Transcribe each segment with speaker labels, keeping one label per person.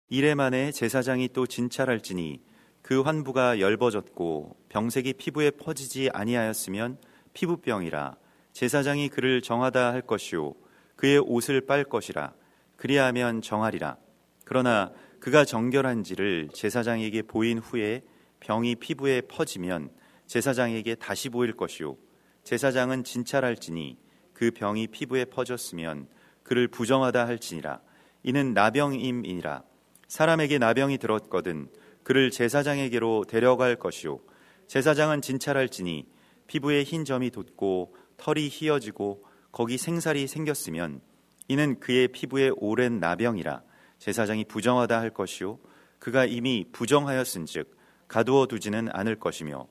Speaker 1: 이레 만에 제사장이 또 진찰할지니 그 환부가 엷어졌고 병색이 피부에 퍼지지 아니하였으면 피부병이라. 제사장이 그를 정하다 할 것이요 그의 옷을 빨 것이라. 그리하면 정하리라. 그러나 그가 정결한지를 제사장에게 보인 후에 병이 피부에 퍼지면 제사장에게 다시 보일 것이요 제사장은 진찰할지니 그 병이 피부에 퍼졌으면 그를 부정하다 할지니라. 이는 나병임이니라. 사람에게 나병이 들었거든 그를 제사장에게로 데려갈 것이요 제사장은 진찰할지니 피부에 흰 점이 돋고 털이 휘어지고 거기 생살이 생겼으면 이는 그의 피부에 오랜 나병이라. 제사장이 부정하다 할 것이요 그가 이미 부정하였은즉 가두어 두지는 않을 것이며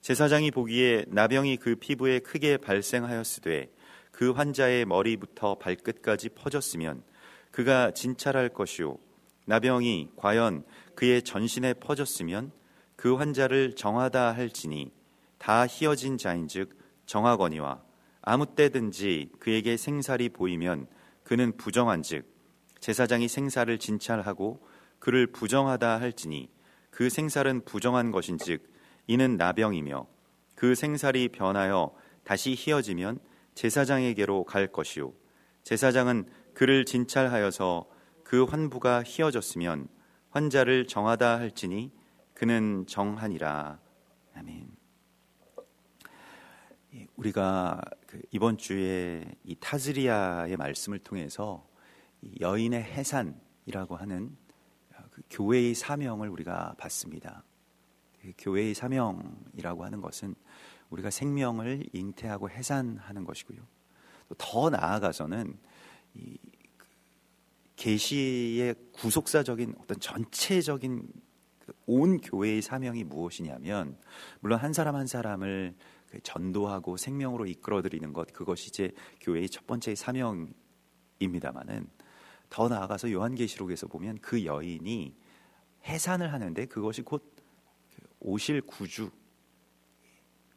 Speaker 1: 제사장이 보기에 나병이 그 피부에 크게 발생하였으되 그 환자의 머리부터 발끝까지 퍼졌으면 그가 진찰할 것이요 나병이 과연 그의 전신에 퍼졌으면 그 환자를 정하다 할지니 다 희어진 자인즉 정하거니와 아무 때든지 그에게 생살이 보이면 그는 부정한즉 제사장이 생살을 진찰하고 그를 부정하다 할지니 그 생살은 부정한 것인즉 이는 나병이며 그 생살이 변하여 다시 희어지면 제사장에게로 갈 것이요 제사장은 그를 진찰하여서 그 환부가 희어졌으면 환자를 정하다 할지니 그는 정하니라. 아멘. 우리가 이번 주에 이 타즈리아의 말씀을 통해서 여인의 해산이라고 하는 그 교회의 사명을 우리가 봤습니다. 교회의 사명이라고 하는 것은 우리가 생명을 잉태하고 해산하는 것이고요. 또 더 나아가서는 이 계시의 구속사적인 어떤 전체적인 온 교회의 사명이 무엇이냐면 물론 한 사람 한 사람을 전도하고 생명으로 이끌어들이는 것 그것이 이제 교회의 첫 번째 사명입니다마는 더 나아가서 요한계시록에서 보면 그 여인이 해산을 하는데 그것이 곧 오실 구주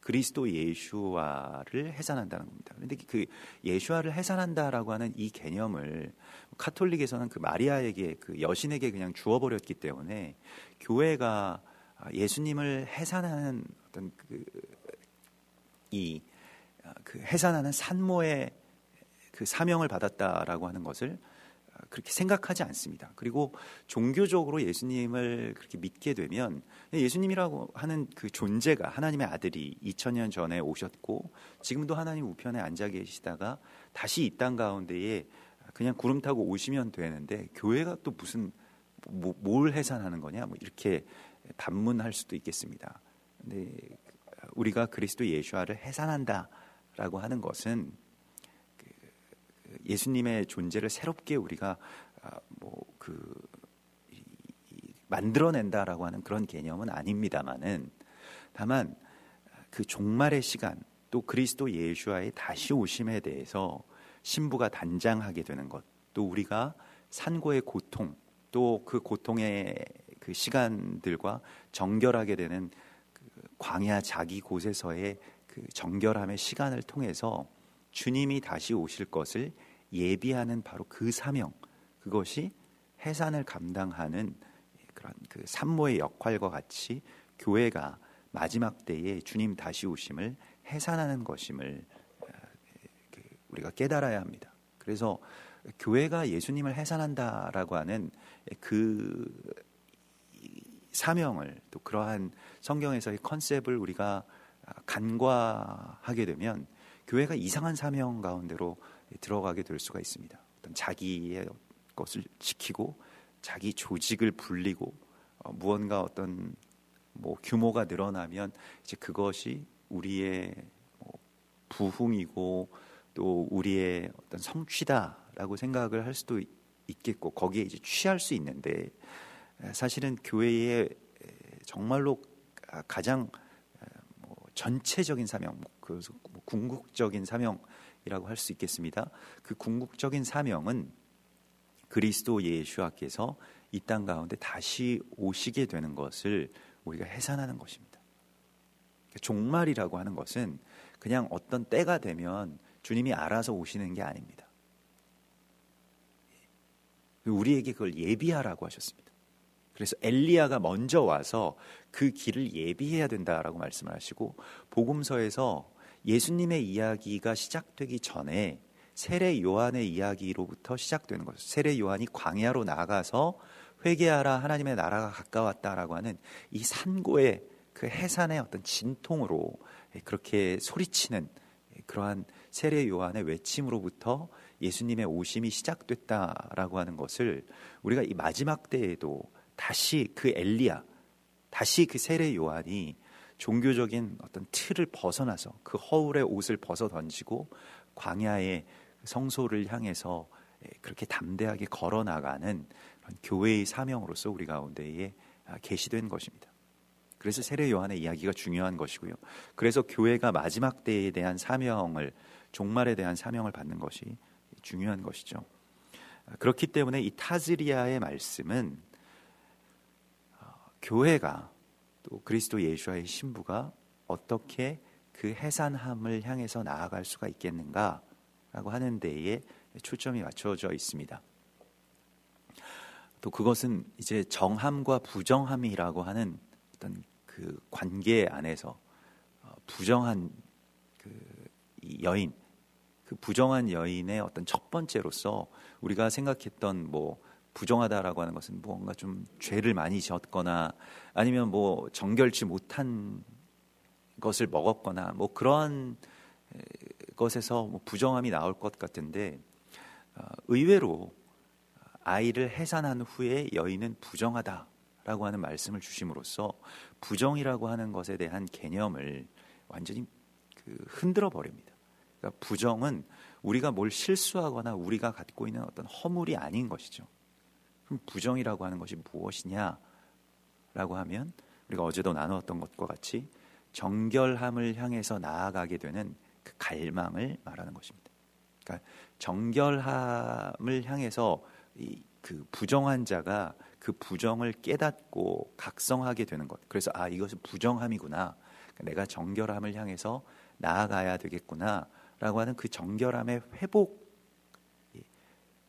Speaker 1: 그리스도 예수와를 해산한다는 겁니다. 그런데 그 예수와를 해산한다라고 하는 이 개념을 카톨릭에서는 그 마리아에게 그 여신에게 그냥 주어버렸기 때문에 교회가 예수님을 해산하는 어떤 그 해산하는 산모의 그 사명을 받았다라고 하는 것을 그렇게 생각하지 않습니다. 그리고 종교적으로 예수님을 그렇게 믿게 되면 예수님이라고 하는 그 존재가 하나님의 아들이 2000년 전에 오셨고 지금도 하나님 우편에 앉아 계시다가 다시 이 땅 가운데에 그냥 구름 타고 오시면 되는데 교회가 또 무슨 뭘 해산하는 거냐 뭐 이렇게 반문할 수도 있겠습니다. 근데 우리가 그리스도 예수와를 해산한다라고 하는 것은 예수님의 존재를 새롭게 우리가 만들어낸다라고 하는 그런 개념은 아닙니다만은 다만 그 종말의 시간 또 그리스도 예수와의 다시 오심에 대해서 신부가 단장하게 되는 것 또 우리가 산고의 고통 또 그 고통의 그 시간들과 정결하게 되는 그 광야 자기 곳에서의 그 정결함의 시간을 통해서 주님이 다시 오실 것을 예비하는 바로 그 사명 그것이 해산을 감당하는 그런 그 산모의 역할과 같이 교회가 마지막 때에 주님 다시 오심을 해산하는 것임을 우리가 깨달아야 합니다. 그래서 교회가 예수님을 해산한다라고 하는 그 사명을 또 그러한 성경에서의 컨셉을 우리가 간과하게 되면 교회가 이상한 사명 가운데로 들어가게 될 수가 있습니다. 어떤 자기의 것을 지키고 자기 조직을 불리고 무언가 어떤 규모가 늘어나면 이제 그것이 우리의 부흥이고 또 우리의 어떤 성취다라고 생각을 할 수도 있겠고 거기에 이제 취할 수 있는데 사실은 교회의 정말로 가장 전체적인 사명, 그래서 궁극적인 사명이라고 할 수 있겠습니다. 그 궁극적인 사명은 그리스도 예수께서 이 땅 가운데 다시 오시게 되는 것을 우리가 해산하는 것입니다. 종말이라고 하는 것은 그냥 어떤 때가 되면 주님이 알아서 오시는 게 아닙니다. 우리에게 그걸 예비하라고 하셨습니다. 그래서 엘리야가 먼저 와서 그 길을 예비해야 된다라고 말씀을 하시고, 복음서에서 예수님의 이야기가 시작되기 전에 세례 요한의 이야기로부터 시작되는 것이죠. 세례 요한이 광야로 나가서 회개하라 하나님의 나라가 가까웠다라고 하는 이 산고의 그 해산의 어떤 진통으로 그렇게 소리치는 그러한 세례 요한의 외침으로부터 예수님의 오심이 시작됐다라고 하는 것을 우리가 이 마지막 때에도 다시 그 엘리야, 다시 그 세례 요한이 종교적인 어떤 틀을 벗어나서 그 허울의 옷을 벗어 던지고 광야의 성소를 향해서 그렇게 담대하게 걸어 나가는 교회의 사명으로서 우리 가운데에 계시된 것입니다. 그래서 세례 요한의 이야기가 중요한 것이고요. 그래서 교회가 마지막 때에 대한 사명을, 종말에 대한 사명을 받는 것이 중요한 것이죠. 그렇기 때문에 이 타즈리아의 말씀은 교회가 또 그리스도 예수와의 신부가 어떻게 그 해산함을 향해서 나아갈 수가 있겠는가라고 하는 데에 초점이 맞춰져 있습니다. 또 그것은 이제 정함과 부정함이라고 하는 어떤 그 관계 안에서 부정한 이 여인, 그 부정한 여인의 어떤 첫 번째로서 우리가 생각했던 부정하다라고 하는 것은 뭔가 좀 죄를 많이 지었거나 아니면 정결치 못한 것을 먹었거나 그러한 것에서 부정함이 나올 것 같은데, 의외로 아이를 해산한 후에 여인은 부정하다라고 하는 말씀을 주심으로써 부정이라고 하는 것에 대한 개념을 완전히 흔들어 버립니다. 그러니까 부정은 우리가 뭘 실수하거나 우리가 갖고 있는 어떤 허물이 아닌 것이죠. 그럼 부정이라고 하는 것이 무엇이냐라고 하면 우리가 어제도 나누었던 것과 같이 정결함을 향해서 나아가게 되는 그 갈망을 말하는 것입니다. 그러니까 정결함을 향해서 그 부정한 자가 그 부정을 깨닫고 각성하게 되는 것. 그래서 이것은 부정함이구나. 내가 정결함을 향해서 나아가야 되겠구나라고 하는 그 정결함의 회복,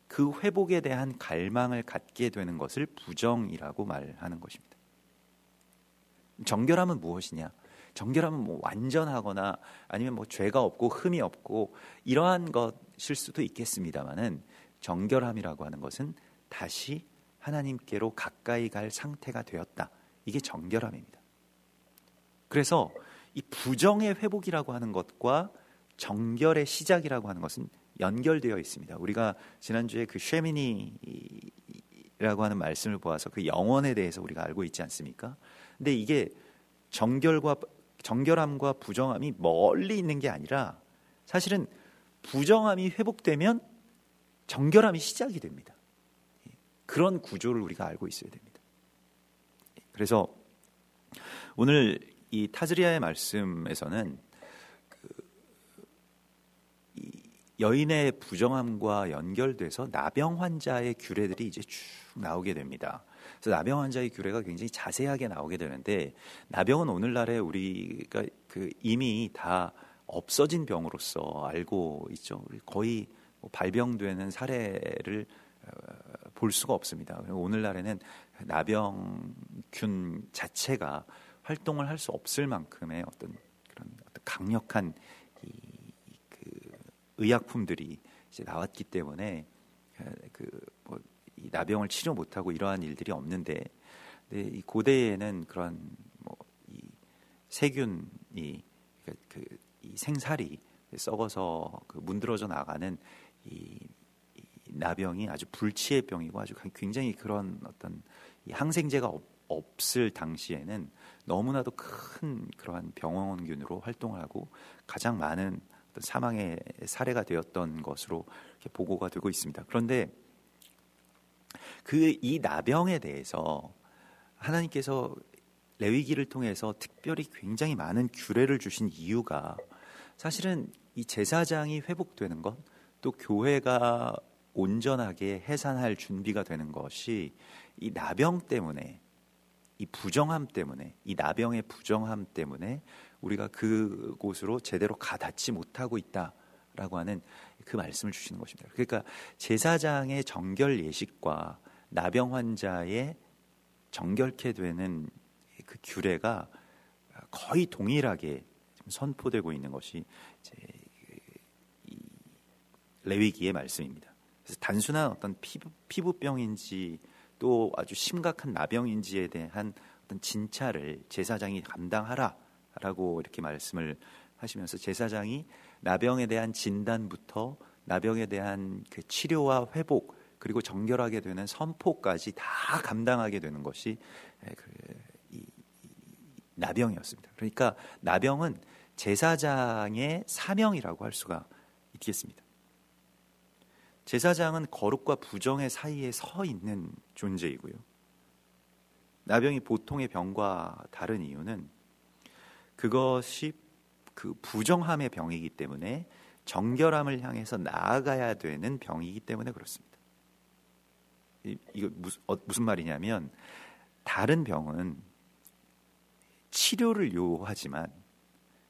Speaker 1: 그 회복에 대한 갈망을 갖게 되는 것을 부정이라고 말하는 것입니다. 정결함은 무엇이냐? 정결함은 완전하거나 아니면 죄가 없고 흠이 없고 이러한 것일 수도 있겠습니다만은, 정결함이라고 하는 것은 다시 하나님께로 가까이 갈 상태가 되었다. 이게 정결함입니다. 그래서 이 부정의 회복이라고 하는 것과 정결의 시작이라고 하는 것은 연결되어 있습니다. 우리가 지난주에 그 쉐미니라고 하는 말씀을 보아서 그 영혼에 대해서 우리가 알고 있지 않습니까? 근데 이게 정결함과 부정함이 멀리 있는 게 아니라 사실은 부정함이 회복되면 정결함이 시작이 됩니다. 그런 구조를 우리가 알고 있어야 됩니다. 그래서 오늘 이 타즈리아의 말씀에서는 이 여인의 부정함과 연결돼서 나병 환자의 규례들이 이제 쭉 나오게 됩니다. 그래서 나병 환자의 규례가 굉장히 자세하게 나오게 되는데, 나병은 오늘날에 우리가 이미 다 없어진 병으로서 알고 있죠. 거의 발병되는 사례를 볼 수가 없습니다. 오늘날에는 나병균 자체가 활동을 할 수 없을 만큼의 어떤 강력한 의약품들이 이제 나왔기 때문에 이 나병을 치료 못하고 이러한 일들이 없는데, 이 고대에는 그런 이 세균이 이 생살이 썩어서 문드러져 나가는 이 나병이 아주 불치의 병이고 아주 굉장히 그런 어떤 이 항생제가 없을 당시에는 너무나도 큰 그러한 병원균으로 활동을 하고 가장 많은 어떤 사망의 사례가 되었던 것으로 이렇게 보고가 되고 있습니다. 그런데 이 나병에 대해서 하나님께서 레위기를 통해서 특별히 굉장히 많은 규례를 주신 이유가, 사실은 이 제사장이 회복되는 것, 또 교회가 온전하게 해산할 준비가 되는 것이 이 나병 때문에, 이 부정함 때문에, 이 나병의 부정함 때문에 우리가 그곳으로 제대로 닿지 못하고 있다라고 하는 그 말씀을 주시는 것입니다. 그러니까 제사장의 정결 예식과 나병 환자의 정결케 되는 그 규례가 거의 동일하게 선포되고 있는 것이 이제 이 레위기의 말씀입니다. 그래서 단순한 어떤 피부병인지 또 아주 심각한 나병인지에 대한 어떤 진찰을 제사장이 감당하라라고 이렇게 말씀을 하시면서 제사장이 나병에 대한 진단부터 나병에 대한 그 치료와 회복 그리고 정결하게 되는 선포까지 다 감당하게 되는 것이 이 나병이었습니다. 그러니까 나병은 제사장의 사명이라고 할 수가 있겠습니다. 제사장은 거룩과 부정의 사이에 서 있는 존재이고요. 나병이 보통의 병과 다른 이유는 그것이 그 부정함의 병이기 때문에 정결함을 향해서 나아가야 되는 병이기 때문에 그렇습니다. 이거 무슨 말이냐면 다른 병은 치료를 요하지만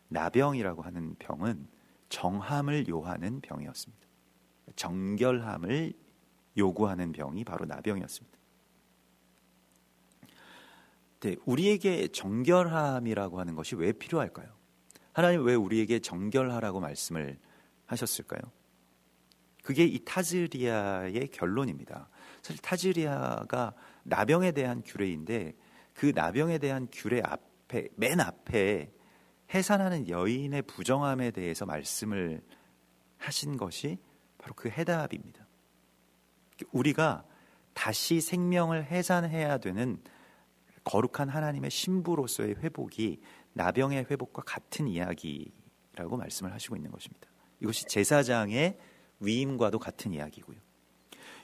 Speaker 1: 나병이라고 하는 병은 정함을 요하는 병이었습니다. 정결함을 요구하는 병이 바로 나병이었습니다. 네, 우리에게 정결함이라고 하는 것이 왜 필요할까요? 하나님 왜 우리에게 정결하라고 말씀을 하셨을까요? 그게 이 타즈리아의 결론입니다. 사실 타즈리아가 나병에 대한 규례인데 그 나병에 대한 규례 앞에 맨 앞에 해산하는 여인의 부정함에 대해서 말씀을 하신 것이 바로 그 해답입니다. 우리가 다시 생명을 해산해야 되는 거룩한 하나님의 신부로서의 회복이 나병의 회복과 같은 이야기라고 말씀을 하시고 있는 것입니다. 이것이 제사장의 위임과도 같은 이야기고요.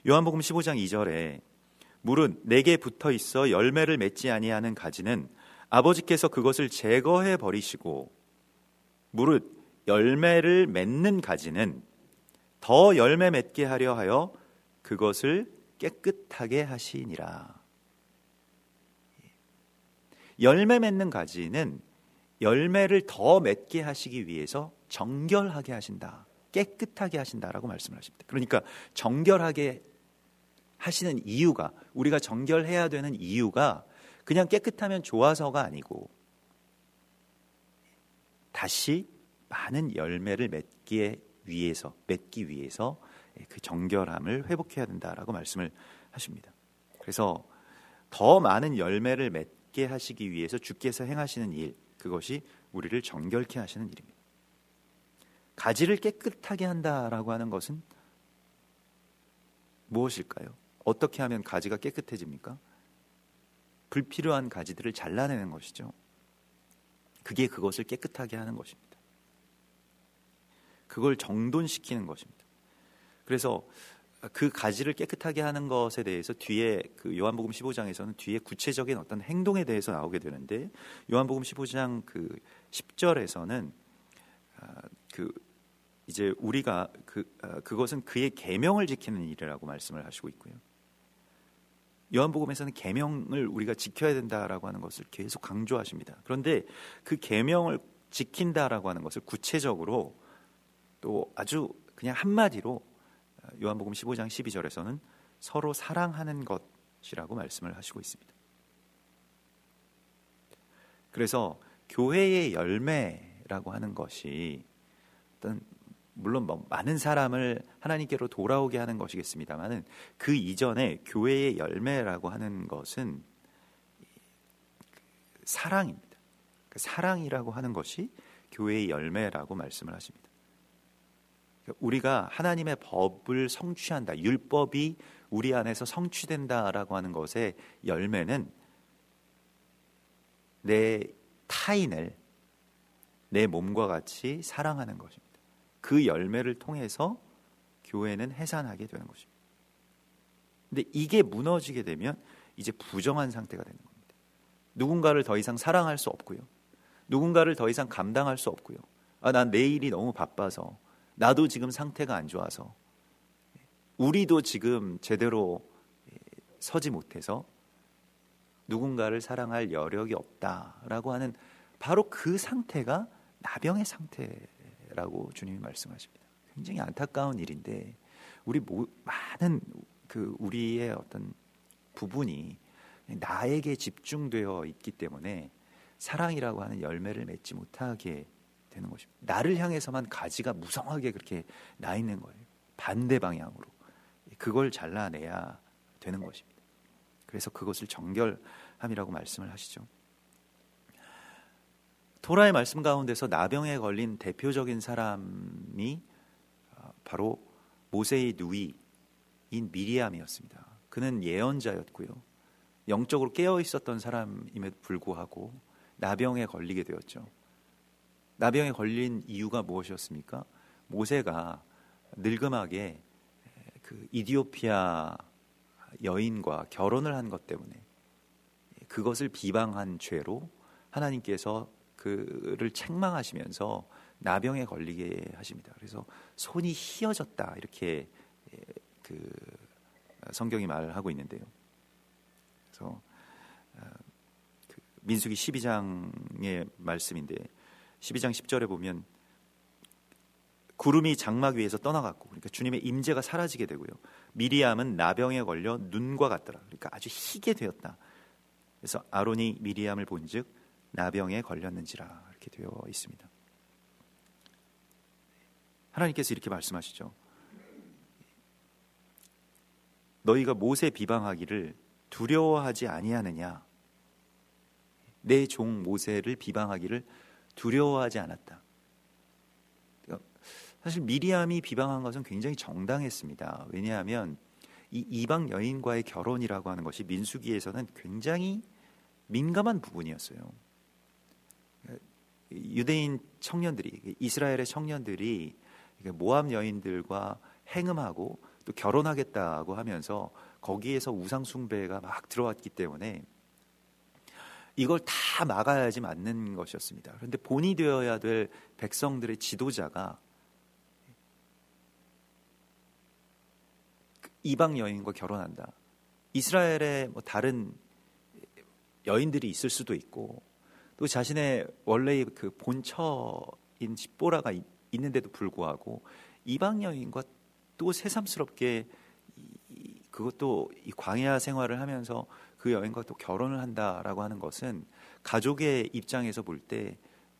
Speaker 1: 요한복음 15장 2절에 무릇 내게 붙어 있어 열매를 맺지 아니하는 가지는 아버지께서 그것을 제거해 버리시고 무릇 열매를 맺는 가지는 더 열매 맺게 하려 하여 그것을 깨끗하게 하시니라. 열매 맺는 가지는 열매를 더 맺게 하시기 위해서 정결하게 하신다, 깨끗하게 하신다라고 말씀을 하십니다. 그러니까 정결하게 하시는 이유가, 우리가 정결해야 되는 이유가 그냥 깨끗하면 좋아서가 아니고 다시 많은 열매를 맺기 위해서 그 정결함을 회복해야 된다라고 말씀을 하십니다. 그래서 더 많은 열매를 맺게 하시기 위해서 주께서 행하시는 일, 그것이 우리를 정결케 하시는 일입니다. 가지를 깨끗하게 한다라고 하는 것은 무엇일까요? 어떻게 하면 가지가 깨끗해집니까? 불필요한 가지들을 잘라내는 것이죠. 그게 그것을 깨끗하게 하는 것입니다. 그걸 정돈시키는 것입니다. 그래서 그 가지를 깨끗하게 하는 것에 대해서 뒤에 그 요한복음 15장에서는 뒤에 구체적인 어떤 행동에 대해서 나오게 되는데 요한복음 15장 그 10절에서는 이제 우리가 그것은 그의 계명을 지키는 일이라고 말씀을 하시고 있고요. 요한복음에서는 계명을 우리가 지켜야 된다라고 하는 것을 계속 강조하십니다. 그런데 그 계명을 지킨다라고 하는 것을 구체적으로 또 아주 그냥 한마디로 요한복음 15장 12절에서는 서로 사랑하는 것이라고 말씀을 하시고 있습니다. 그래서 교회의 열매라고 하는 것이 어떤 물론 많은 사람을 하나님께로 돌아오게 하는 것이겠습니다만은 그 이전에 교회의 열매라고 하는 것은 사랑입니다. 사랑이라고 하는 것이 교회의 열매라고 말씀을 하십니다. 우리가 하나님의 법을 성취한다, 율법이 우리 안에서 성취된다라고 하는 것의 열매는 내 타인을 내 몸과 같이 사랑하는 것입니다. 그 열매를 통해서 교회는 해산하게 되는 것입니다. 근데 이게 무너지게 되면 이제 부정한 상태가 되는 겁니다. 누군가를 더 이상 사랑할 수 없고요. 누군가를 더 이상 감당할 수 없고요. 난 내일이 너무 바빠서, 나도 지금 상태가 안 좋아서, 우리도 지금 제대로 서지 못해서 누군가를 사랑할 여력이 없다라고 하는 바로 그 상태가 나병의 상태라고 주님이 말씀하십니다. 굉장히 안타까운 일인데 우리 많은 우리의 어떤 부분이 나에게 집중되어 있기 때문에 사랑이라고 하는 열매를 맺지 못하게 되는 것입니다. 나를 향해서만 가지가 무성하게 그렇게 나 있는 거예요. 반대 방향으로. 그걸 잘라내야 되는 것입니다. 그래서 그것을 정결함이라고 말씀을 하시죠. 토라의 말씀 가운데서 나병에 걸린 대표적인 사람이 바로 모세의 누이인 미리암이었습니다. 그는 예언자였고요. 영적으로 깨어 있었던 사람임에도 불구하고 나병에 걸리게 되었죠. 나병에 걸린 이유가 무엇이었습니까? 모세가 늙음하게 그 이디오피아 여인과 결혼을 한 것 때문에 그것을 비방한 죄로 하나님께서 그를 책망하시면서 나병에 걸리게 하십니다. 그래서 손이 휘어졌다 이렇게 그 성경이 말하고 있는데요. 그래서 그 민수기 12장의 말씀인데 12장 10절에 보면 구름이 장막 위에서 떠나갔고, 그러니까 주님의 임재가 사라지게 되고요. 미리암은 나병에 걸려 눈과 같더라. 그러니까 아주 희게 되었다. 그래서 아론이 미리암을 본즉 나병에 걸렸는지라 이렇게 되어 있습니다. 하나님께서 이렇게 말씀하시죠. 너희가 모세 비방하기를 두려워하지 아니하느냐? 내 종 모세를 비방하기를 두려워하지 않았다. 사실 미리암이 비방한 것은 굉장히 정당했습니다. 왜냐하면 이 이방 여인과의 결혼이라고 하는 것이 민수기에서는 굉장히 민감한 부분이었어요. 유대인 청년들이, 이스라엘의 청년들이 모압 여인들과 행음하고 또 결혼하겠다고 하면서 거기에서 우상 숭배가 막 들어왔기 때문에 이걸 다 막아야지 맞는 것이었습니다. 그런데 본이 되어야 될 백성들의 지도자가 이방 여인과 결혼한다. 이스라엘에 뭐 다른 여인들이 있을 수도 있고 또 자신의 원래의 그 본처인 십보라가 있는데도 불구하고 이방 여인과 또 새삼스럽게 그것도 이 광야 생활을 하면서 그 여인과 또 결혼을 한다라고 하는 것은 가족의 입장에서 볼 때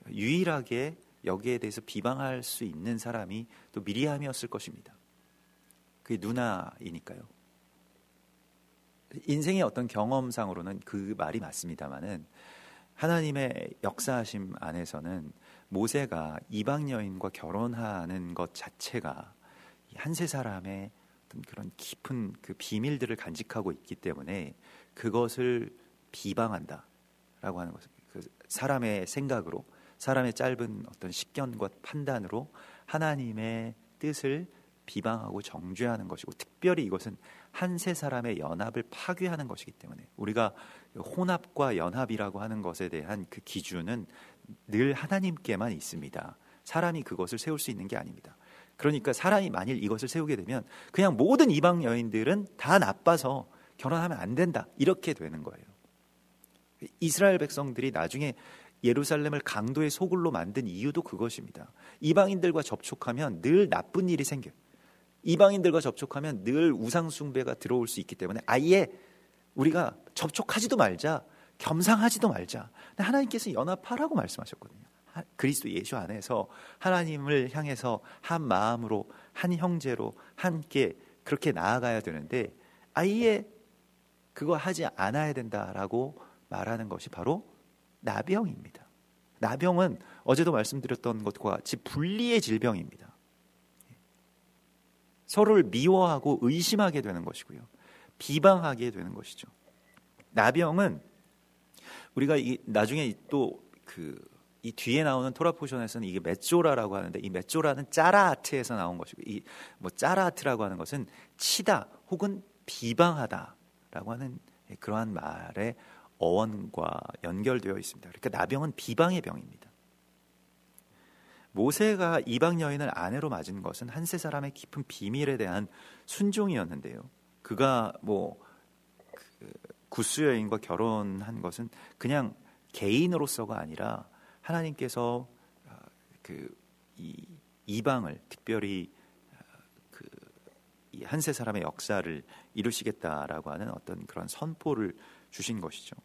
Speaker 1: 유일하게 여기에 대해서 비방할 수 있는 사람이 또 미리암이었을 것입니다. 그게 누나이니까요. 인생의 어떤 경험상으로는 그 말이 맞습니다만은 하나님의 역사하심 안에서는 모세가 이방 여인과 결혼하는 것 자체가 한 세 사람의 어떤 그런 깊은 그 비밀들을 간직하고 있기 때문에 그것을 비방한다라고 하는 것은 그 사람의 생각으로, 사람의 짧은 어떤 식견과 판단으로 하나님의 뜻을 비방하고 정죄하는 것이고, 특별히 이것은 한 세 사람의 연합을 파괴하는 것이기 때문에 우리가 혼합과 연합이라고 하는 것에 대한 그 기준은 늘 하나님께만 있습니다. 사람이 그것을 세울 수 있는 게 아닙니다. 그러니까 사람이 만일 이것을 세우게 되면 그냥 모든 이방 여인들은 다 나빠서 결혼하면 안 된다, 이렇게 되는 거예요. 이스라엘 백성들이 나중에 예루살렘을 강도의 소굴로 만든 이유도 그것입니다. 이방인들과 접촉하면 늘 나쁜 일이 생겨요. 이방인들과 접촉하면 늘 우상 숭배가 들어올 수 있기 때문에 아예 우리가 접촉하지도 말자, 겸상하지도 말자. 근데 하나님께서 연합하라고 말씀하셨거든요. 그리스도 예수 안에서 하나님을 향해서 한 마음으로, 한 형제로 함께 그렇게 나아가야 되는데 아예 그거 하지 않아야 된다라고 말하는 것이 바로 나병입니다. 나병은 어제도 말씀드렸던 것과 같이 분리의 질병입니다. 서로를 미워하고 의심하게 되는 것이고요, 비방하게 되는 것이죠. 나병은 우리가 나중에 또 이 뒤에 나오는 토라 포션에서는 이게 메쪼라라고 하는데, 이 메쪼라는 짜라아트에서 나온 것이고, 이 뭐 짜라아트라고 하는 것은 치다 혹은 비방하다라고 하는 그러한 말의 어원과 연결되어 있습니다. 그러니까 나병은 비방의 병입니다. 모세가 이방 여인을 아내로 맞은 것은 한 세 사람의 깊은 비밀에 대한 순종이었는데요. 그가 구스 여인과 결혼한 것은 그냥 개인으로서가 아니라 하나님께서 이 이방을 특별히 이 한 세 사람의 역사를 이루시겠다라고 하는 어떤 그런 선포를 주신 것이죠.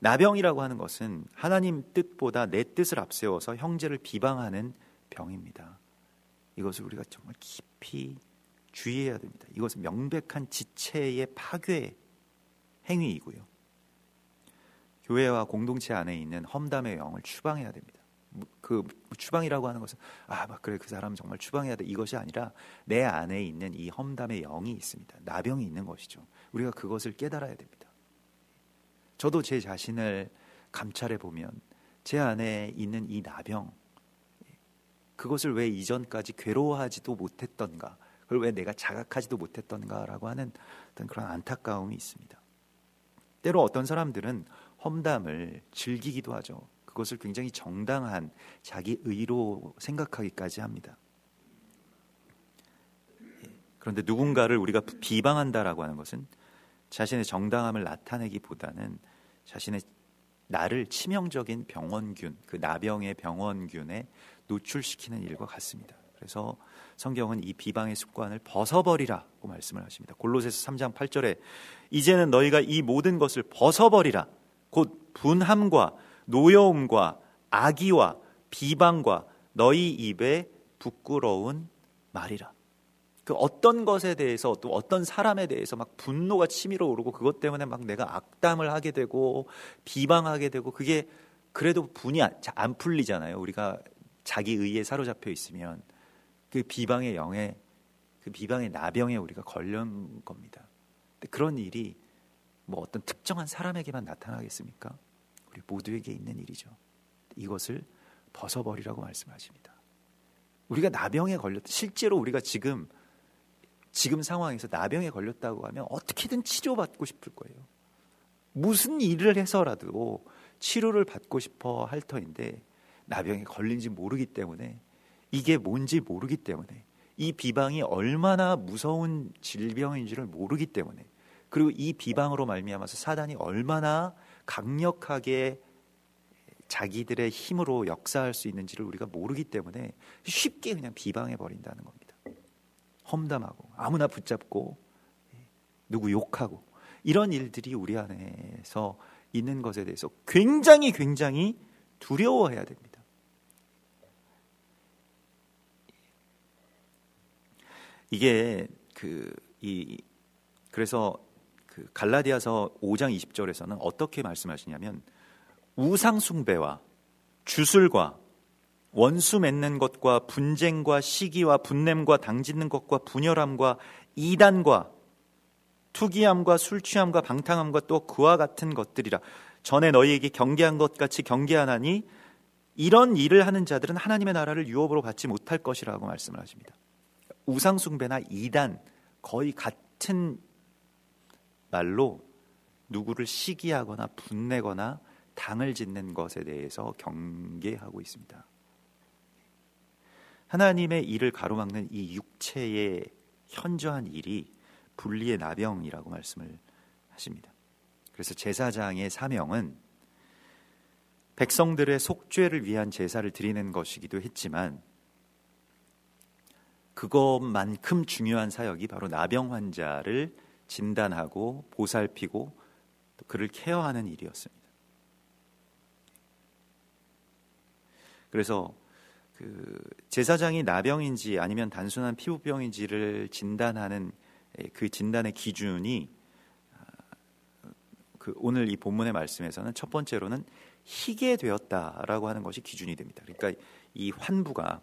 Speaker 1: 나병이라고 하는 것은 하나님 뜻보다 내 뜻을 앞세워서 형제를 비방하는 병입니다. 이것을 우리가 정말 깊이 주의해야 됩니다. 이것은 명백한 지체의 파괴 행위이고요. 교회와 공동체 안에 있는 험담의 영을 추방해야 됩니다. 그 추방이라고 하는 것은 그래 그 사람 정말 추방해야 돼 이것이 아니라 내 안에 있는 이 험담의 영이 있습니다. 나병이 있는 것이죠. 우리가 그것을 깨달아야 됩니다. 저도 제 자신을 감찰해 보면 제 안에 있는 이 나병, 그것을 왜 이전까지 괴로워하지도 못했던가, 그걸 왜 내가 자각하지도 못했던가라고 하는 어떤 그런 안타까움이 있습니다. 때로 어떤 사람들은 험담을 즐기기도 하죠. 그것을 굉장히 정당한 자기 의로 생각하기까지 합니다. 그런데 누군가를 우리가 비방한다라고 하는 것은 자신의 정당함을 나타내기보다는 자신의 나를 치명적인 병원균, 그 나병의 병원균에 노출시키는 일과 같습니다. 그래서 성경은 이 비방의 습관을 벗어버리라고 말씀을 하십니다. 골로새서 3장 8절에 이제는 너희가 이 모든 것을 벗어버리라. 곧 분함과 노여움과 악의와 비방과 너희 입에 부끄러운 말이라. 그 어떤 것에 대해서 또 어떤 사람에 대해서 막 분노가 치밀어 오르고 그것 때문에 막 내가 악담을 하게 되고 비방하게 되고 그게 그래도 분이 안 풀리잖아요. 우리가 자기 의에 사로잡혀 있으면 그 비방의 영에, 그 비방의 나병에 우리가 걸린 겁니다. 근데 그런 일이 뭐 어떤 특정한 사람에게만 나타나겠습니까? 우리 모두에게 있는 일이죠. 이것을 벗어버리라고 말씀하십니다. 우리가 나병에 걸렸다. 실제로 우리가 지금 상황에서 나병에 걸렸다고 하면 어떻게든 치료받고 싶을 거예요. 무슨 일을 해서라도 치료를 받고 싶어 할 터인데 나병에 걸린지 모르기 때문에, 이게 뭔지 모르기 때문에, 이 비방이 얼마나 무서운 질병인지를 모르기 때문에, 그리고 이 비방으로 말미암아서 사단이 얼마나 강력하게 자기들의 힘으로 역사할 수 있는지를 우리가 모르기 때문에 쉽게 그냥 비방해 버린다는 겁니다. 험담하고 아무나 붙잡고 누구 욕하고 이런 일들이 우리 안에서 있는 것에 대해서 굉장히 두려워해야 됩니다. 이게 그래서 그 갈라디아서 5장 20절에서는 어떻게 말씀하시냐면 우상 숭배와 주술과 원수 맺는 것과 분쟁과 시기와 분냄과 당짓는 것과 분열함과 이단과 투기함과 술 취함과 방탕함과 또 그와 같은 것들이라. 전에 너희에게 경계한 것 같이 경계하나니 이런 일을 하는 자들은 하나님의 나라를 유업으로 받지 못할 것이라고 말씀을 하십니다. 우상 숭배나 이단, 거의 같은 말로 누구를 시기하거나 분내거나 당을 짓는 것에 대해서 경계하고 있습니다. 하나님의 일을 가로막는 이 육체의 현저한 일이 분리의 나병이라고 말씀을 하십니다. 그래서 제사장의 사명은 백성들의 속죄를 위한 제사를 드리는 것이기도 했지만 그것만큼 중요한 사역이 바로 나병 환자를 진단하고 보살피고 또 그를 케어하는 일이었습니다. 그래서 그 제사장이 나병인지 아니면 단순한 피부병인지를 진단하는 그 진단의 기준이 그 오늘 이 본문의 말씀에서는 첫 번째로는 희게 되었다라고 하는 것이 기준이 됩니다. 그러니까 이 환부가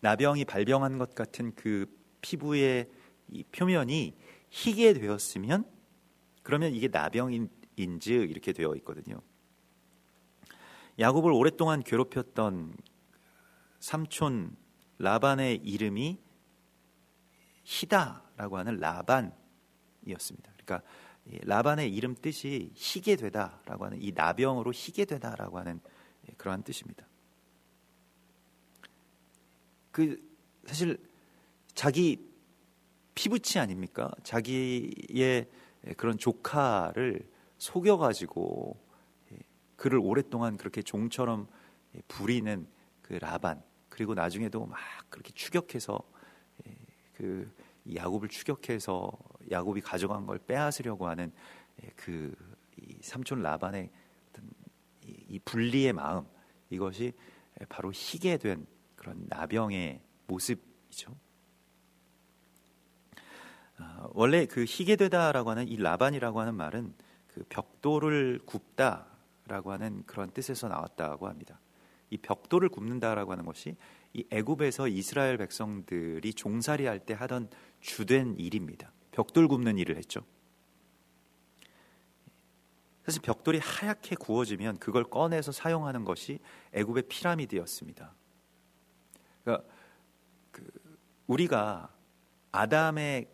Speaker 1: 나병이 발병한 것 같은 그 피부의 이 표면이 희게 되었으면 그러면 이게 나병인지 이렇게 되어 있거든요. 야곱을 오랫동안 괴롭혔던 삼촌 라반의 이름이 희다라고 하는 라반이었습니다. 그러니까 라반의 이름 뜻이 희게 되다라고 하는, 이 나병으로 희게 되다라고 하는 그러한 뜻입니다. 그 사실 자기 피부치 아닙니까? 자기의 그런 조카를 속여가지고 그를 오랫동안 그렇게 종처럼 부리는 그 라반, 그리고 나중에도 막 그렇게 추격해서 그 야곱을 추격해서 야곱이 가져간 걸 빼앗으려고 하는 이 삼촌 라반의 어떤 이 분리의 마음, 이것이 바로 희게 된 그런 나병의 모습이죠. 원래 그 희게 되다라고 하는 이 라반이라고 하는 말은 그 벽돌을 굽다라고 하는 그런 뜻에서 나왔다고 합니다. 이 벽돌을 굽는다라고 하는 것이 이 애굽에서 이스라엘 백성들이 종살이할 때 하던 주된 일입니다. 벽돌 굽는 일을 했죠. 사실 벽돌이 하얗게 구워지면 그걸 꺼내서 사용하는 것이 애굽의 피라미드였습니다. 그러니까 우리가 아담의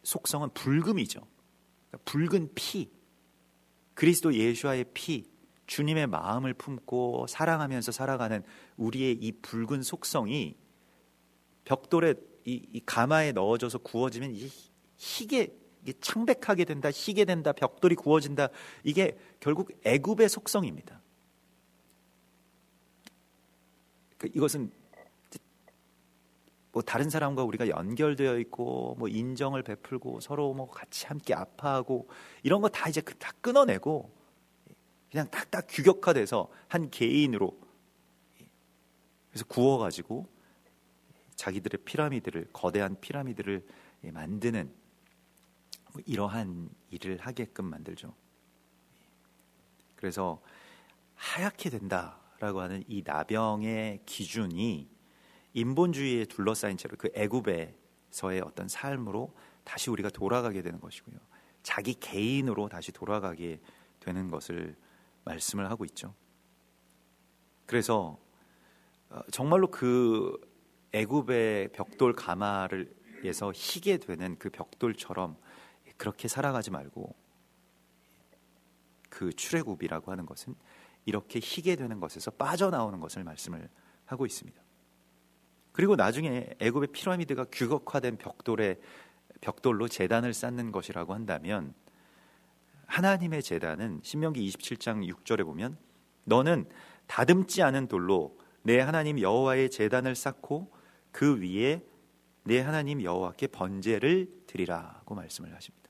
Speaker 1: 속성은 붉음이죠. 그러니까 붉은 피, 그리스도 예수와의 피, 주님의 마음을 품고 사랑하면서 살아가는 우리의 이 붉은 속성이 벽돌에 이 가마에 넣어져서 구워지면 희게 창백하게 된다, 희게 된다, 벽돌이 구워진다. 이게 결국 애굽의 속성입니다. 이것은 뭐 다른 사람과 우리가 연결되어 있고 뭐 인정을 베풀고 서로 뭐 같이 함께 아파하고 이런 거 다 이제 다 끊어내고 그냥 딱딱 규격화돼서 한 개인으로 그래서 구워가지고 자기들의 피라미드를, 거대한 피라미드를 만드는 이러한 일을 하게끔 만들죠. 그래서 하얗게 된다라고 하는 이 나병의 기준이 인본주의에 둘러싸인 채로 그 애굽에서의 어떤 삶으로 다시 우리가 돌아가게 되는 것이고요. 자기 개인으로 다시 돌아가게 되는 것을 말씀을 하고 있죠. 그래서 정말로 그 애굽의 벽돌 가마를에서 희게 되는 그 벽돌처럼 그렇게 살아가지 말고 그 출애굽이라고 하는 것은 이렇게 희게 되는 것에서 빠져나오는 것을 말씀을 하고 있습니다. 그리고 나중에 애굽의 피라미드가 규격화된 벽돌로 제단을 쌓는 것이라고 한다면 하나님의 제단은 신명기 27장 6절에 보면 너는 다듬지 않은 돌로 내 하나님 여호와의 제단을 쌓고 그 위에 내 하나님 여호와께 번제를 드리라고 말씀을 하십니다.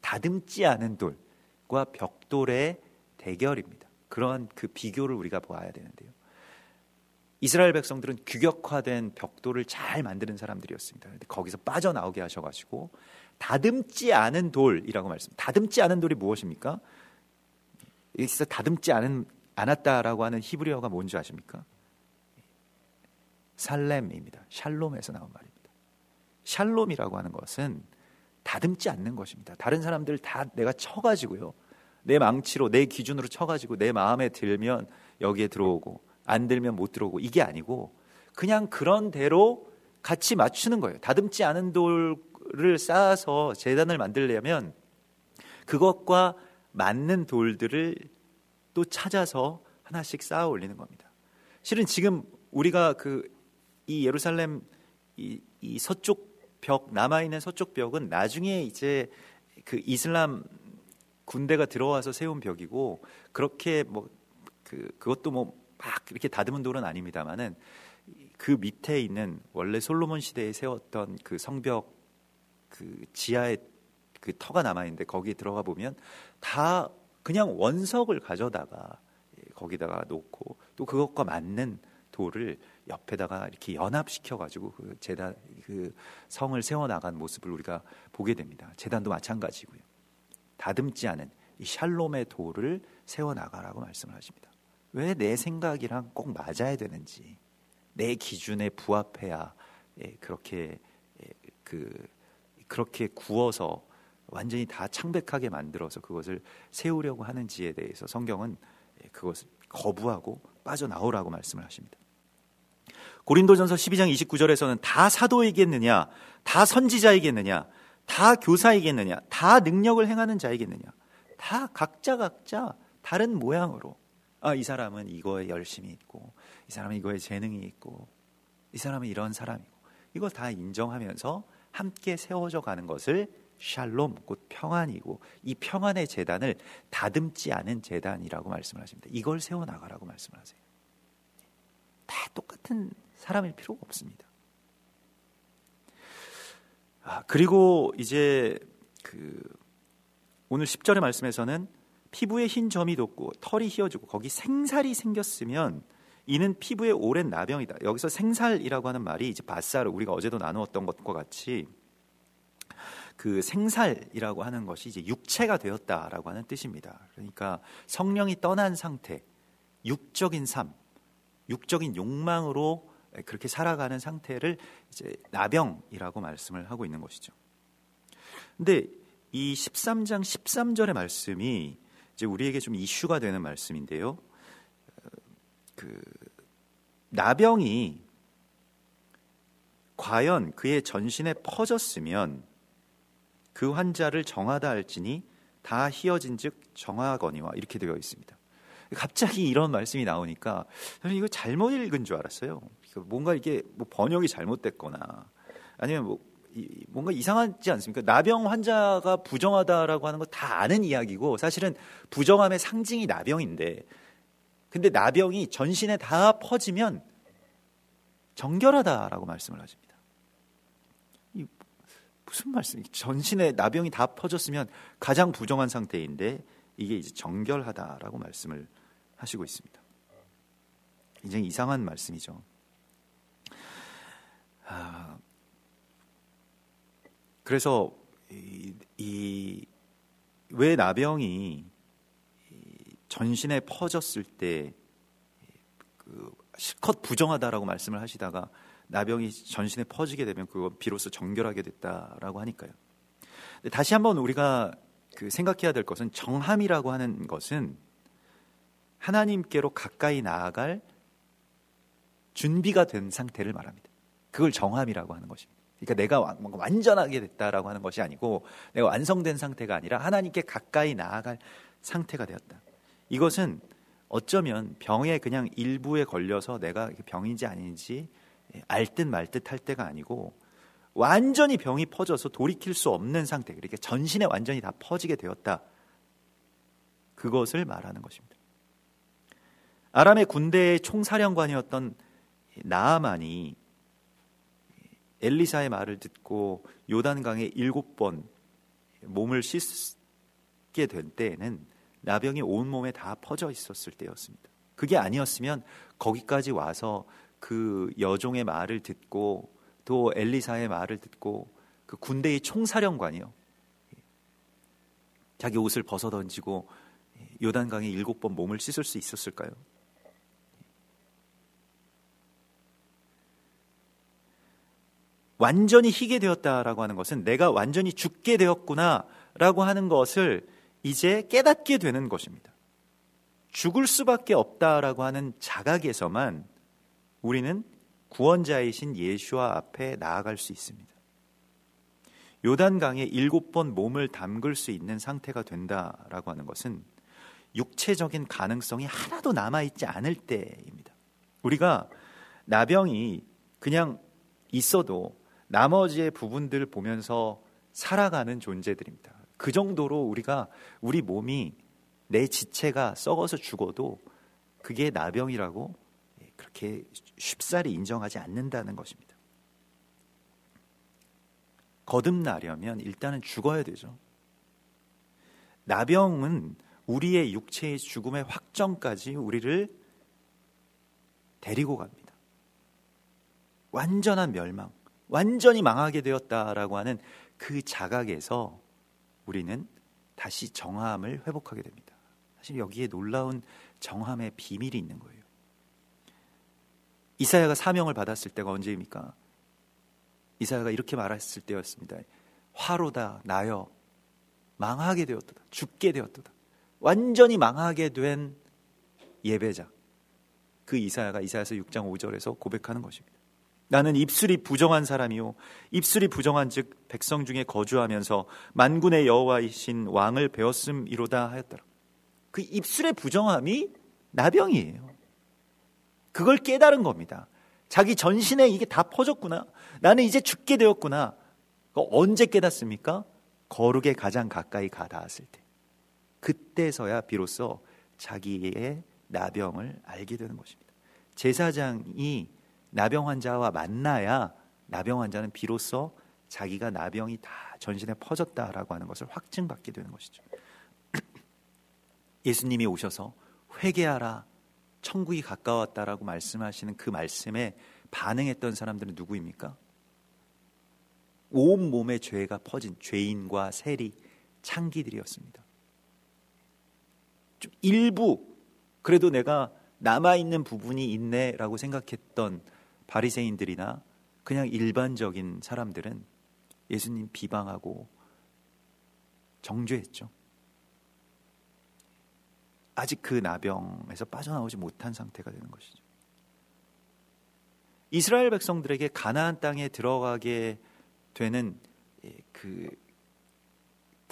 Speaker 1: 다듬지 않은 돌과 벽돌의 대결입니다. 그러한 그 비교를 우리가 보아야 되는데요. 이스라엘 백성들은 규격화된 벽돌을 잘 만드는 사람들이었습니다. 그런데 거기서 빠져나오게 하셔가지고 다듬지 않은 돌이라고 말씀. 다듬지 않은 돌이 무엇입니까? 여기서 다듬지 않았다라고 하는 히브리어가 뭔지 아십니까? 살렘입니다. 샬롬에서 나온 말입니다. 샬롬이라고 하는 것은 다듬지 않는 것입니다. 다른 사람들 다 내가 쳐가지고요, 내 망치로 내 기준으로 쳐가지고 내 마음에 들면 여기에 들어오고 안 들면 못 들어오고, 이게 아니고 그냥 그런 대로 같이 맞추는 거예요. 다듬지 않은 돌을 쌓아서 제단을 만들려면 그것과 맞는 돌들을 또 찾아서 하나씩 쌓아 올리는 겁니다. 실은 지금 우리가 이 예루살렘 이 서쪽 벽, 남아있는 서쪽 벽은 나중에 이제 그 이슬람 군대가 들어와서 세운 벽이고, 그렇게 그것도 막 이렇게 다듬은 돌은 아닙니다만은 그 밑에 있는 원래 솔로몬 시대에 세웠던 그 성벽 그 지하에 그 터가 남아있는데 거기에 들어가 보면 다 그냥 원석을 가져다가 거기다가 놓고 또 그것과 맞는 돌을 옆에다가 이렇게 연합시켜 가지고 그 제단, 그 성을 세워 나간 모습을 우리가 보게 됩니다. 제단도 마찬가지고요. 다듬지 않은 이 샬롬의 돌을 세워 나가라고 말씀을 하십니다. 왜 내 생각이랑 꼭 맞아야 되는지, 내 기준에 부합해야 그렇게 구워서 완전히 다 창백하게 만들어서 그것을 세우려고 하는지에 대해서 성경은 그것을 거부하고 빠져나오라고 말씀을 하십니다. 고린도전서 12장 29절에서는 다 사도이겠느냐, 다 선지자이겠느냐, 다 교사이겠느냐, 다 능력을 행하는 자이겠느냐, 다 각자 다른 모양으로, 이 사람은 이거에 열심이 있고, 이 사람은 이거에 재능이 있고, 이 사람은 이런 사람이고, 이걸 다 인정하면서 함께 세워져 가는 것을 샬롬, 곧 평안이고, 이 평안의 제단을 다듬지 않은 제단이라고 말씀을 하십니다. 이걸 세워나가라고 말씀을 하세요. 다 똑같은 사람일 필요가 없습니다. 그리고 이제 오늘 10절의 말씀에서는 피부에 흰 점이 돋고 털이 휘어지고 거기 생살이 생겼으면 이는 피부에 오랜 나병이다. 여기서 생살이라고 하는 말이 이제 바사르, 우리가 어제도 나누었던 것과 같이 그 생살이라고 하는 것이 이제 육체가 되었다라고 하는 뜻입니다. 그러니까 성령이 떠난 상태, 육적인 삶, 육적인 욕망으로 그렇게 살아가는 상태를 이제 나병이라고 말씀을 하고 있는 것이죠. 근데 이 13장 13절의 말씀이 이제 우리에게 좀 이슈가 되는 말씀인데요. 나병이 과연 그의 전신에 퍼졌으면 그 환자를 정하다 할지니 다 희어진즉 정하거니와, 이렇게 되어 있습니다. 갑자기 이런 말씀이 나오니까 저는 이거 잘못 읽은 줄 알았어요. 뭔가 이게 번역이 잘못됐거나 아니면 뭔가 이상하지 않습니까? 나병 환자가 부정하다라고 하는 거 다 아는 이야기고, 사실은 부정함의 상징이 나병인데, 근데 나병이 전신에 다 퍼지면 정결하다라고 말씀을 하십니다. 무슨 말씀이? 전신에 나병이 다 퍼졌으면 가장 부정한 상태인데 이게 이제 정결하다라고 말씀을 하시고 있습니다. 굉장히 이상한 말씀이죠. 그래서 왜 나병이 전신에 퍼졌을 때 실컷 부정하다라고 말씀을 하시다가 나병이 전신에 퍼지게 되면 그건 비로소 정결하게 됐다라고 하니까요. 다시 한번 우리가 생각해야 될 것은, 정함이라고 하는 것은 하나님께로 가까이 나아갈 준비가 된 상태를 말합니다. 그걸 정함이라고 하는 것입니다. 그러니까 내가 완전하게 됐다라고 하는 것이 아니고, 내가 완성된 상태가 아니라 하나님께 가까이 나아갈 상태가 되었다. 이것은 어쩌면 병의 그냥 일부에 걸려서 내가 병인지 아닌지 알 듯 말 듯 할 때가 아니고, 완전히 병이 퍼져서 돌이킬 수 없는 상태, 그러니까 전신에 완전히 다 퍼지게 되었다, 그것을 말하는 것입니다. 아람의 군대의 총사령관이었던 나아만이 엘리사의 말을 듣고 요단강에 7번 몸을 씻게 된 때에는 나병이 온몸에 다 퍼져 있었을 때였습니다. 그게 아니었으면 거기까지 와서 그 여종의 말을 듣고 또 엘리사의 말을 듣고 그 군대의 총사령관이요, 자기 옷을 벗어던지고 요단강에 7번 몸을 씻을 수 있었을까요? 완전히 희게 되었다라고 하는 것은 내가 완전히 죽게 되었구나라고 하는 것을 이제 깨닫게 되는 것입니다. 죽을 수밖에 없다라고 하는 자각에서만 우리는 구원자이신 예수와 앞에 나아갈 수 있습니다. 요단강에 7번 몸을 담글 수 있는 상태가 된다라고 하는 것은 육체적인 가능성이 하나도 남아있지 않을 때입니다. 우리가 나병이 그냥 있어도 나머지의 부분들을 보면서 살아가는 존재들입니다. 그 정도로 우리 몸이, 내 지체가 썩어서 죽어도 그게 나병이라고 그렇게 쉽사리 인정하지 않는다는 것입니다. 거듭나려면 일단은 죽어야 되죠. 나병은 우리의 육체의 죽음의 확정까지 우리를 데리고 갑니다. 완전한 멸망, 완전히 망하게 되었다라고 하는 그 자각에서 우리는 다시 정함을 회복하게 됩니다. 사실 여기에 놀라운 정함의 비밀이 있는 거예요. 이사야가 사명을 받았을 때가 언제입니까? 이사야가 이렇게 말했을 때였습니다. 화로다 나여 망하게 되었도다, 죽게 되었도다. 완전히 망하게 된 예배자, 그 이사야가 이사야서 6장 5절에서 고백하는 것입니다. 나는 입술이 부정한 사람이요 입술이 부정한즉 백성 중에 거주하면서 만군의 여호와이신 왕을 배웠음이로다 하였더라. 그 입술의 부정함이 나병이에요. 그걸 깨달은 겁니다. 자기 전신에 이게 다 퍼졌구나, 나는 이제 죽게 되었구나. 언제 깨닫습니까? 거룩에 가장 가까이 가 닿았을 때, 그때서야 비로소 자기의 나병을 알게 되는 것입니다. 제사장이 나병 환자와 만나야 나병 환자는 비로소 자기가 나병이 다 전신에 퍼졌다라고 하는 것을 확증받게 되는 것이죠. 예수님이 오셔서 회개하라, 천국이 가까웠다라고 말씀하시는 그 말씀에 반응했던 사람들은 누구입니까? 온 몸에 죄가 퍼진 죄인과 세리, 창기들이었습니다. 좀 일부 그래도 내가 남아있는 부분이 있네라고 생각했던 바리새인들이나 그냥 일반적인 사람들은 예수님 비방하고 정죄했죠. 아직 그 나병에서 빠져나오지 못한 상태가 되는 것이죠. 이스라엘 백성들에게 가나안 땅에 들어가게 되는 그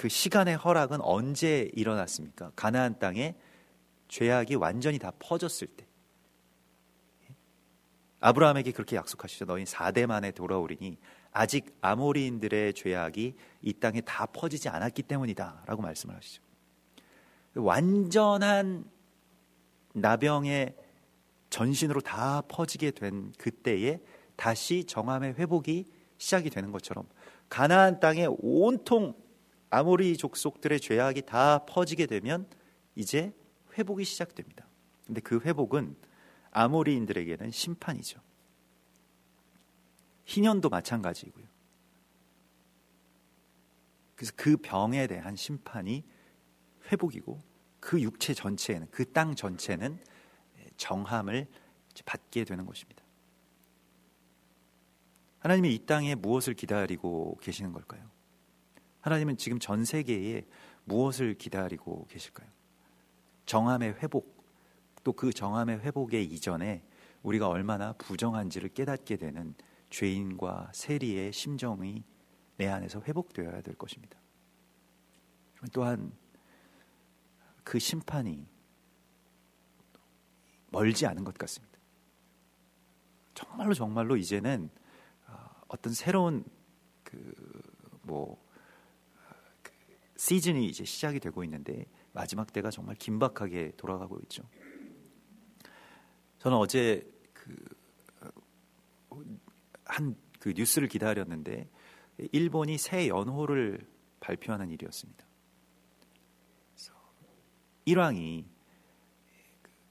Speaker 1: 시간의 허락은 언제 일어났습니까? 가나안 땅에 죄악이 완전히 다 퍼졌을 때. 아브라함에게 그렇게 약속하시죠. 너희 4대 만에 돌아오리니 아직 아모리인들의 죄악이 이 땅에 다 퍼지지 않았기 때문이다 라고 말씀을 하시죠. 완전한 나병의 전신으로 다 퍼지게 된 그때에 다시 정함의 회복이 시작이 되는 것처럼 가나안 땅에 온통 아모리 족속들의 죄악이 다 퍼지게 되면 이제 회복이 시작됩니다. 근데 그 회복은 아모리인들에게는 심판이죠. 희년도 마찬가지이고요. 그래서 그 병에 대한 심판이 회복이고 그 육체 전체에는, 그 땅 전체는 정함을 받게 되는 것입니다. 하나님이 이 땅에 무엇을 기다리고 계시는 걸까요? 하나님은 지금 전 세계에 무엇을 기다리고 계실까요? 정함의 회복, 또 그 정함의 회복의 이전에 우리가 얼마나 부정한지를 깨닫게 되는 죄인과 세리의 심정이 내 안에서 회복되어야 될 것입니다. 또한 그 심판이 멀지 않은 것 같습니다. 정말로 이제는 어떤 새로운 시즌이 이제 시작이 되고 있는데 마지막 때가 정말 긴박하게 돌아가고 있죠. 저는 어제 그 뉴스를 기다렸는데 일본이 새 연호를 발표하는 일이었습니다. 그래서 일왕이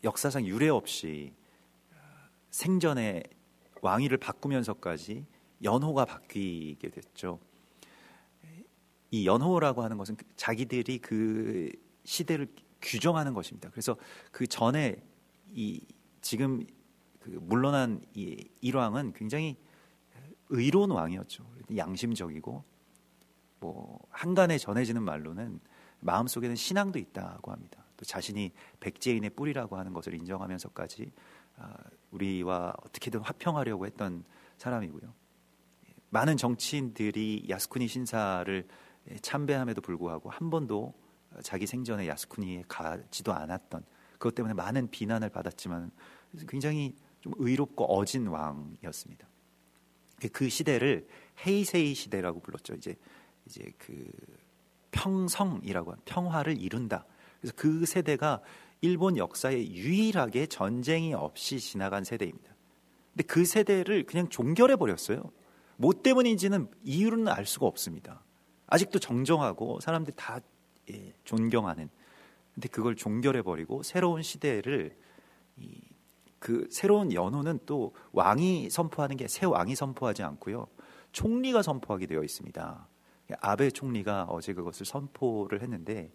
Speaker 1: 역사상 유례 없이 생전에 왕위를 바꾸면서까지 연호가 바뀌게 됐죠. 이 연호라고 하는 것은 자기들이 그 시대를 규정하는 것입니다. 그래서 그 전에 지금 물러난 이 일왕은 굉장히 의로운 왕이었죠. 양심적이고 한간에 전해지는 말로는 마음속에는 신앙도 있다고 합니다. 또 자신이 백제인의 뿌리라고 하는 것을 인정하면서까지 우리와 어떻게든 화평하려고 했던 사람이고요. 많은 정치인들이 야스쿠니 신사를 참배함에도 불구하고 한 번도 자기 생전에 야스쿠니에 가지도 않았던, 그것 때문에 많은 비난을 받았지만 굉장히 좀 의롭고 어진 왕이었습니다. 그 시대를 헤이세이 시대라고 불렀죠. 이제 그 평성이라고 하는, 평화를 이룬다. 그래서 그 세대가 일본 역사에 유일하게 전쟁이 없이 지나간 세대입니다. 근데 그 세대를 그냥 종결해 버렸어요. 뭐 때문인지는 이유는 알 수가 없습니다. 아직도 정정하고 사람들이 다 존경하는, 근데 그걸 종결해 버리고 새로운 시대를, 그 새로운 연호는 또 왕이 선포하는 게 새 왕이 선포하지 않고요, 총리가 선포하게 되어 있습니다. 아베 총리가 어제 그것을 선포를 했는데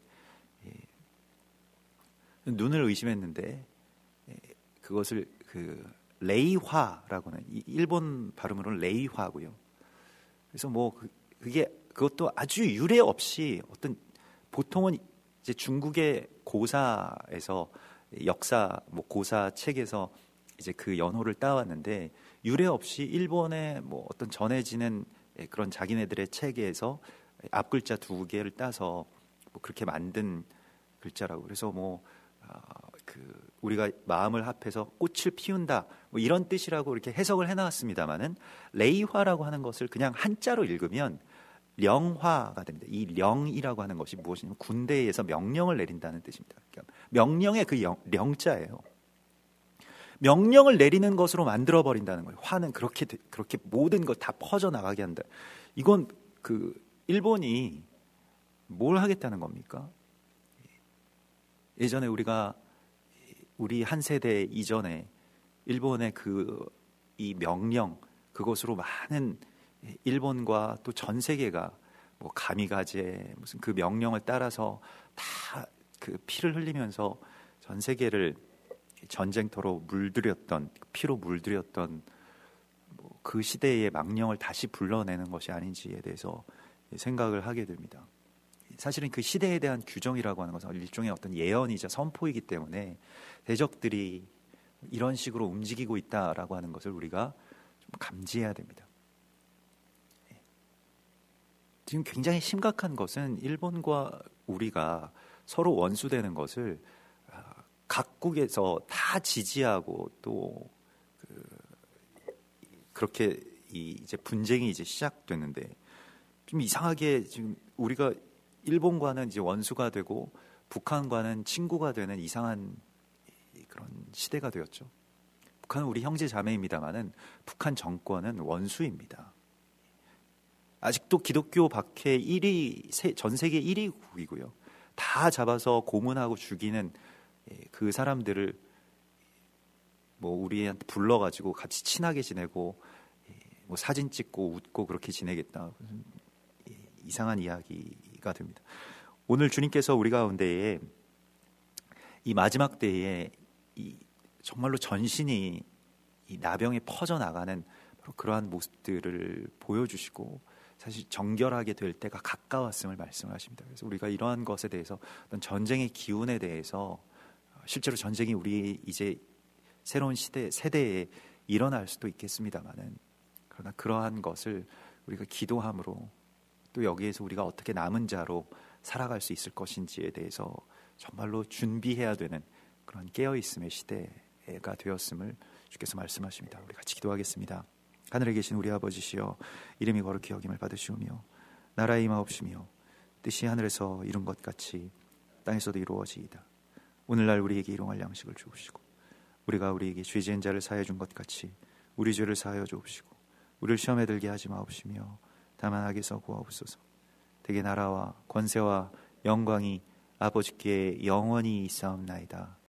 Speaker 1: 눈을 의심했는데 그것을 레이화라고 하는, 일본 발음으로는 레이화고요. 그래서 그것도 아주 유례 없이 어떤, 보통은 이제 중국의 고사에서 역사 고사 책에서 이제 그 연호를 따왔는데 유례 없이 일본의 어떤 전해지는 그런 자기네들의 책에서 앞 글자 2개를 따서 그렇게 만든 글자라고. 그래서 우리가 마음을 합해서 꽃을 피운다 이런 뜻이라고 이렇게 해석을 해놨습니다만은, 레이화라고 하는 것을 그냥 한자로 읽으면 령화가 됩니다. 이 령이라고 하는 것이 무엇이냐면 군대에서 명령을 내린다는 뜻입니다. 그러니까 명령의 그 령자예요. 명령을 내리는 것으로 만들어 버린다는 거예요. 화는 그렇게 모든 것 다 퍼져 나가게 한다. 이건 일본이 뭘 하겠다는 겁니까? 예전에 우리 한 세대 이전에 일본의 이 명령, 그것으로 많은 일본과 또 전 세계가 뭐 가미가제 무슨 그 명령을 따라서 다 피를 흘리면서 전 세계를 전쟁터로 피로 물들였던 그 시대의 망령을 다시 불러내는 것이 아닌지에 대해서 생각을 하게 됩니다. 사실은 그 시대에 대한 규정이라고 하는 것은 일종의 어떤 예언이자 선포이기 때문에 대적들이 이런 식으로 움직이고 있다라고 하는 것을 우리가 좀 감지해야 됩니다. 지금 굉장히 심각한 것은 일본과 우리가 서로 원수되는 것을 각국에서 다 지지하고 또 그렇게 이제 분쟁이 이제 시작됐는데, 좀 이상하게 지금 우리가 일본과는 이제 원수가 되고 북한과는 친구가 되는 이상한 그런 시대가 되었죠. 북한은 우리 형제 자매입니다만은 북한 정권은 원수입니다. 아직도 기독교 박해 1위, 전 세계 1위국이고요. 다 잡아서 고문하고 죽이는 그 사람들을 우리한테 불러가지고 같이 친하게 지내고 사진 찍고 웃고 그렇게 지내겠다. 이상한 이야기가 됩니다. 오늘 주님께서 우리 가운데에 이 마지막 때에 정말로 전신이 이 나병에 퍼져나가는 바로 그러한 모습들을 보여주시고 사실 정결하게 될 때가 가까웠음을 말씀하십니다. 그래서 우리가 이러한 것에 대해서 어떤 전쟁의 기운에 대해서 실제로 전쟁이 우리 이제 새로운 세대에 일어날 수도 있겠습니다만은, 그러나 그러한 것을 우리가 기도함으로 또 여기에서 우리가 어떻게 남은 자로 살아갈 수 있을 것인지에 대해서 정말로 준비해야 되는 그런 깨어있음의 시대가 되었음을 주께서 말씀하십니다. 우리 같이 기도하겠습니다. 하늘에 계신 우리 아버지시여, 이름이 거룩히 여김을 받으시오며 나라의 임하옵시며 뜻이 하늘에서 이룬 것 같이 땅에서도 이루어지이다. 오늘날 우리에게 일용할 양식을 주옵시고 우리가 우리에게 죄 지은 자를 사하여 준 것 같이 우리 죄를 사하여 주옵시고 우리를 시험에 들게 하지 마옵시며 다만 악에서 구하옵소서. 대개 나라와 권세와 영광이 아버지께 영원히 있사옵나이다.